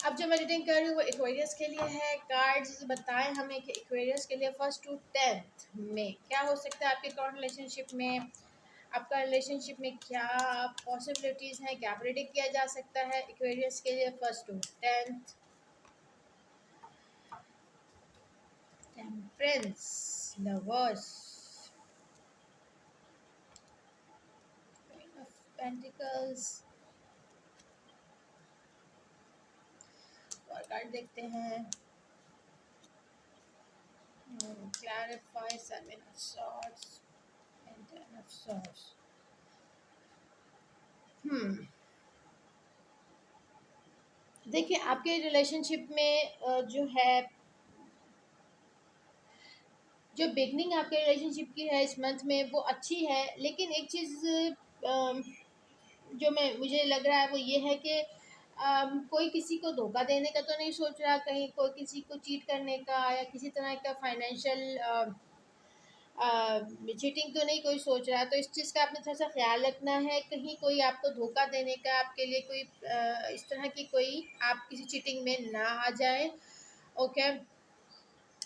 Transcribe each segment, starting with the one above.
अब जो मैं रीडिंग कर रही हूँ वो एक्वेरियस के लिए है। कार्ड्स बताएं हमें कि एक्वेरियस के लिए 1st to 10th में क्या हो सकता है आपके करंट रिलेशनशिप में। आपका रिलेशनशिप में क्या पॉसिबिलिटीज़ हैं, क्या प्रेडिक्ट किया जा सकता है एक्वेरियस के लिए 1st to 10th। Temperance, lovers, queen of pentacles. और कार्ड देखते हैं। Clarify, 7 of swords and 10 of swords। देखिए आपके रिलेशनशिप में जो है, जो बिगनिंग आपके रिलेशनशिप की है इस मंथ में वो अच्छी है, लेकिन एक चीज़ जो मैं मुझे लग रहा है वो ये है कि कोई किसी को धोखा देने का तो नहीं सोच रहा, कहीं कोई किसी को चीट करने का या किसी तरह का फाइनेंशियल चीटिंग तो नहीं कोई सोच रहा। तो इस चीज़ का आपने थोड़ा सा ख्याल रखना है, कहीं कोई आपको धोखा देने का आपके लिए कोई इस तरह की कोई आप किसी चीटिंग में ना आ जाए। ओके,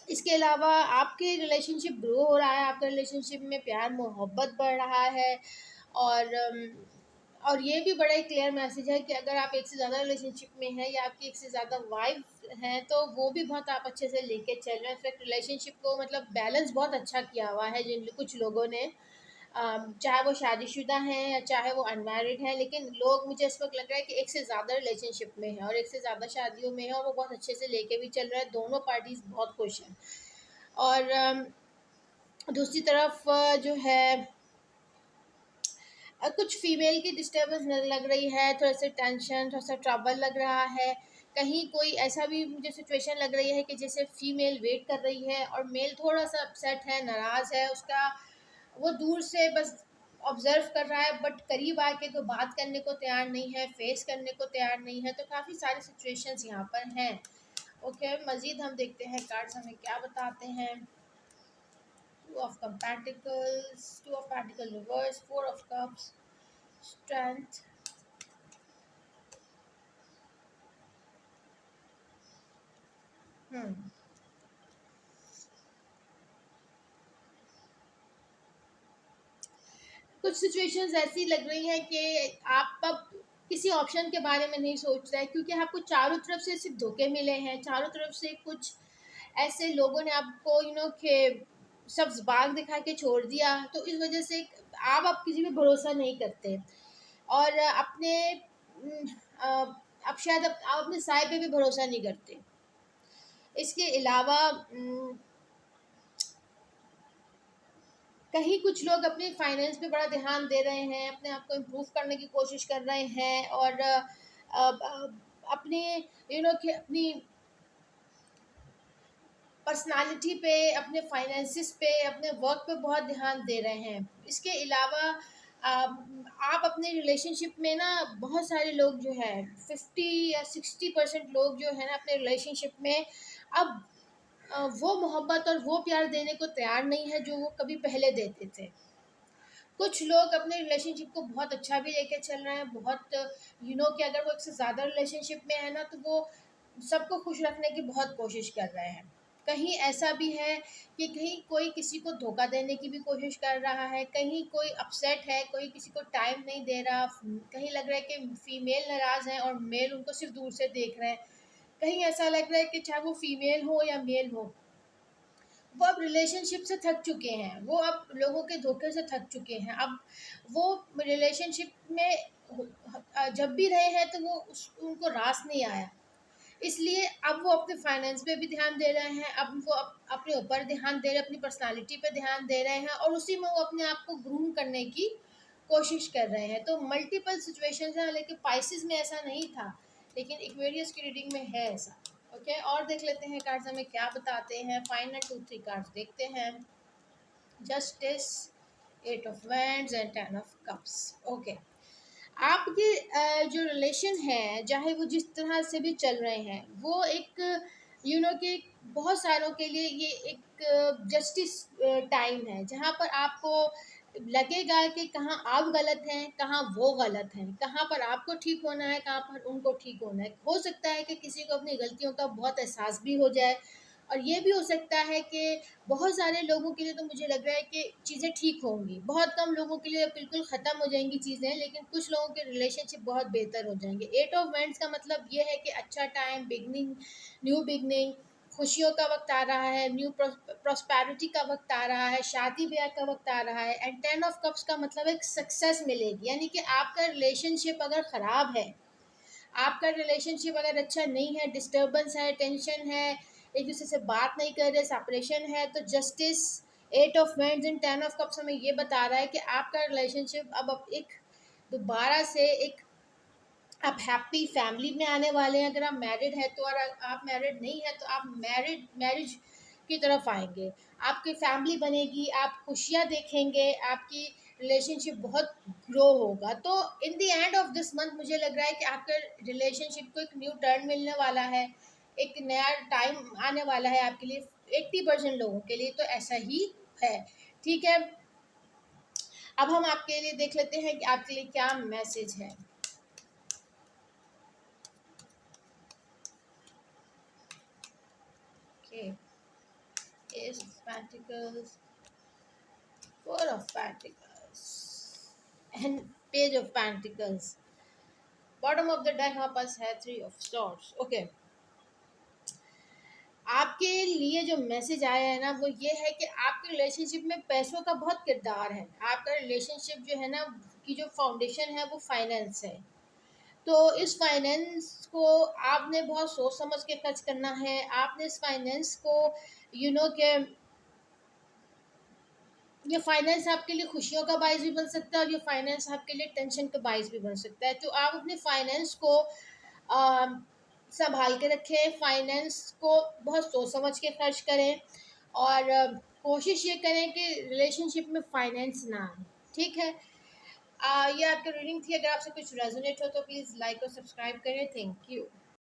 इसके अलावा आपके रिलेशनशिप ग्रो हो रहा है, आपके रिलेशनशिप में प्यार मोहब्बत बढ़ रहा है। और और ये भी बड़ा ही क्लियर मैसेज है कि अगर आप एक से ज़्यादा रिलेशनशिप में हैं या आपकी एक से ज़्यादा वाइफ हैं तो वो भी बहुत आप अच्छे से लेके चल रहे हैं। इनफैक्ट रिलेशनशिप को मतलब बैलेंस बहुत अच्छा किया हुआ है जिन कुछ लोगों ने, चाहे वो शादीशुदा हैं या चाहे वो अनमैरिड हैं, लेकिन लोग मुझे इस वक्त लग रहा है कि एक से ज़्यादा रिलेशनशिप में है और एक से ज़्यादा शादियों में है और वो बहुत अच्छे से लेके भी चल रहा है, दोनों पार्टीज बहुत खुश हैं। और दूसरी तरफ जो है कुछ फीमेल की डिस्टर्बेंस लग रही है, थोड़ा सा टेंशन, थोड़ा सा ट्रबल लग रहा है। कहीं कोई ऐसा भी मुझे सिचुएशन लग रही है कि जैसे फीमेल वेट कर रही है और मेल थोड़ा सा अपसेट है, नाराज़ है, उसका वो दूर से बस ऑब्जर्व कर रहा है बट करीब आके तो बात करने को तैयार नहीं है, फेस करने को तैयार नहीं है। तो काफ़ी सारी सिचुएशंस यहाँ पर हैं। ओके, मज़ीद हम देखते हैं कार्ड्स हमें क्या बताते हैं। 2 of Pentacles, 2 of Pentacles reverse, 4 of Cups, Strength, कुछ सिचुएशंस ऐसी लग रही हैं कि आप अब किसी ऑप्शन के बारे में नहीं सोच रहे, क्योंकि आपको चारों तरफ से सिर्फ धोखे मिले हैं, चारों तरफ से कुछ ऐसे लोगों ने आपको कि सब्ज बाग दिखा के छोड़ दिया। तो इस वजह से आप अब किसी पे भरोसा नहीं करते और अपने अब शायद आप अपने साय पे भी भरोसा नहीं करते। इसके अलावा कहीं कुछ लोग अपने फाइनेंस पे बड़ा ध्यान दे रहे हैं, अपने आप को इम्प्रूव करने की कोशिश कर रहे हैं और अपने कि अपनी पर्सनालिटी पे, अपने फाइनेंसिस पे, अपने वर्क पे बहुत ध्यान दे रहे हैं। इसके अलावा आप अपने रिलेशनशिप में ना बहुत सारे लोग जो है 50 या 60% लोग जो है ना अपने रिलेशनशिप में अब वो मोहब्बत और वो प्यार देने को तैयार नहीं है जो वो कभी पहले देते थे। कुछ लोग अपने रिलेशनशिप को बहुत अच्छा भी लेके चल रहे हैं, बहुत कि अगर वो एक से ज़्यादा रिलेशनशिप में है ना तो वो सबको खुश रखने की बहुत कोशिश कर रहे हैं। कहीं ऐसा भी है कि कहीं कोई किसी को धोखा देने की भी कोशिश कर रहा है, कहीं कोई अपसेट है, कोई किसी को टाइम नहीं दे रहा, कहीं लग रहा है कि फीमेल नाराज़ हैं और मेल उनको सिर्फ दूर से देख रहे हैं। कहीं ऐसा लग रहा है कि चाहे वो फीमेल हो या मेल हो, वो अब रिलेशनशिप से थक चुके हैं, वो अब लोगों के धोखे से थक चुके हैं। अब वो रिलेशनशिप में जब भी रहे हैं तो वो उनको रास नहीं आया, इसलिए अब वो अपने फाइनेंस पे भी ध्यान दे रहे हैं, अब वो अपने ऊपर ध्यान दे रहे हैं, अपनी पर्सनालिटी पे ध्यान दे रहे हैं और उसी में वो अपने आप को ग्रूम करने की कोशिश कर रहे हैं। तो मल्टीपल सिचुएशंस हैं, लेकिन पाइसिस में ऐसा नहीं था, लेकिन एक्वेरियस की रीडिंग में है ऐसा। ओके, और देख लेते हैं कार्ड्स हमें क्या बताते हैं। फाइनल 2-3 कार्ड्स देखते हैं। Justice, 8 of Wands and 10 of Cups। Okay, आपके जो रिलेशन है, चाहे वो जिस तरह से भी चल रहे हैं, वो एक कि बहुत सारों के लिए ये एक जस्टिस टाइम है, जहाँ पर आपको लगेगा कि कहाँ आप गलत हैं, कहाँ वो गलत हैं, कहाँ पर आपको ठीक होना है, कहाँ पर उनको ठीक होना है। हो सकता है कि किसी को अपनी गलतियों का बहुत एहसास भी हो जाए, और ये भी हो सकता है कि बहुत सारे लोगों के लिए तो मुझे लग रहा है कि चीज़ें ठीक होंगी, बहुत कम लोगों के लिए बिल्कुल ख़त्म हो जाएंगी चीज़ें, लेकिन कुछ लोगों के रिलेशनशिप बहुत बेहतर हो जाएंगे। एट ऑफ वैंड्स का मतलब ये है कि अच्छा टाइम, बिगनिंग, न्यू बिगनिंग, खुशियों का वक्त आ रहा है, न्यू प्रॉस्पेरिटी का वक्त आ रहा है, शादी ब्याह का वक्त आ रहा है। एंड 10 ऑफ कप्स का मतलब एक सक्सेस मिलेगी, यानी कि आपका रिलेशनशिप अगर ख़राब है, आपका रिलेशनशिप अगर अच्छा नहीं है, डिस्टर्बेंस है, टेंशन है, एक दूसरे से बात नहीं कर रहे, सेपरेशन है, तो justice, 8 of wands and 10 of cups हमें ये बता रहा है कि आपका रिलेशनशिप अब एक दोबारा से एक आप हैप्पी फैमिली में आने वाले हैं। अगर आप मैरिड हैं तो, और आप मैरिड नहीं हैं तो आप मैरिज की तरफ आएंगे, आपकी फैमिली बनेगी, आप खुशियाँ देखेंगे, आपकी रिलेशनशिप बहुत ग्रो होगा। तो in the end of this month मुझे लग रहा है कि आपके रिलेशनशिप को एक न्यू टर्न मिलने वाला है, एक नया टाइम आने वाला है आपके लिए। 80% लोगों के लिए तो ऐसा ही है। ठीक है, अब हम आपके लिए देख लेते हैं कि आपके लिए क्या मैसेज है। Okay, Ace of Pentacles, Four of Pentacles, and Page of Pentacles. Bottom of the deck हमारे पास है Three of Swords. Okay, आपके लिए जो मैसेज आया है ना वो ये है कि आपके रिलेशनशिप में पैसों का बहुत किरदार है। आपका रिलेशनशिप जो है ना की जो फाउंडेशन है वो फाइनेंस है। तो इस फाइनेंस को आपने बहुत सोच समझ के खर्च करना है। आपने इस फाइनेंस को यू नो के ये फाइनेंस आपके लिए खुशियों का बायस भी बन सकता है, और ये फाइनेंस आपके लिए टेंशन का बायस भी बन सकता है। तो आप अपने फाइनेंस को संभाल के रखें, फाइनेंस को बहुत सोच समझ के खर्च करें, और कोशिश ये करें कि रिलेशनशिप में फाइनेंस ना आए। ठीक है, ये आपकी रीडिंग थी। अगर आपसे कुछ रेजोनेट हो तो प्लीज़ लाइक और सब्सक्राइब करें। Thank you.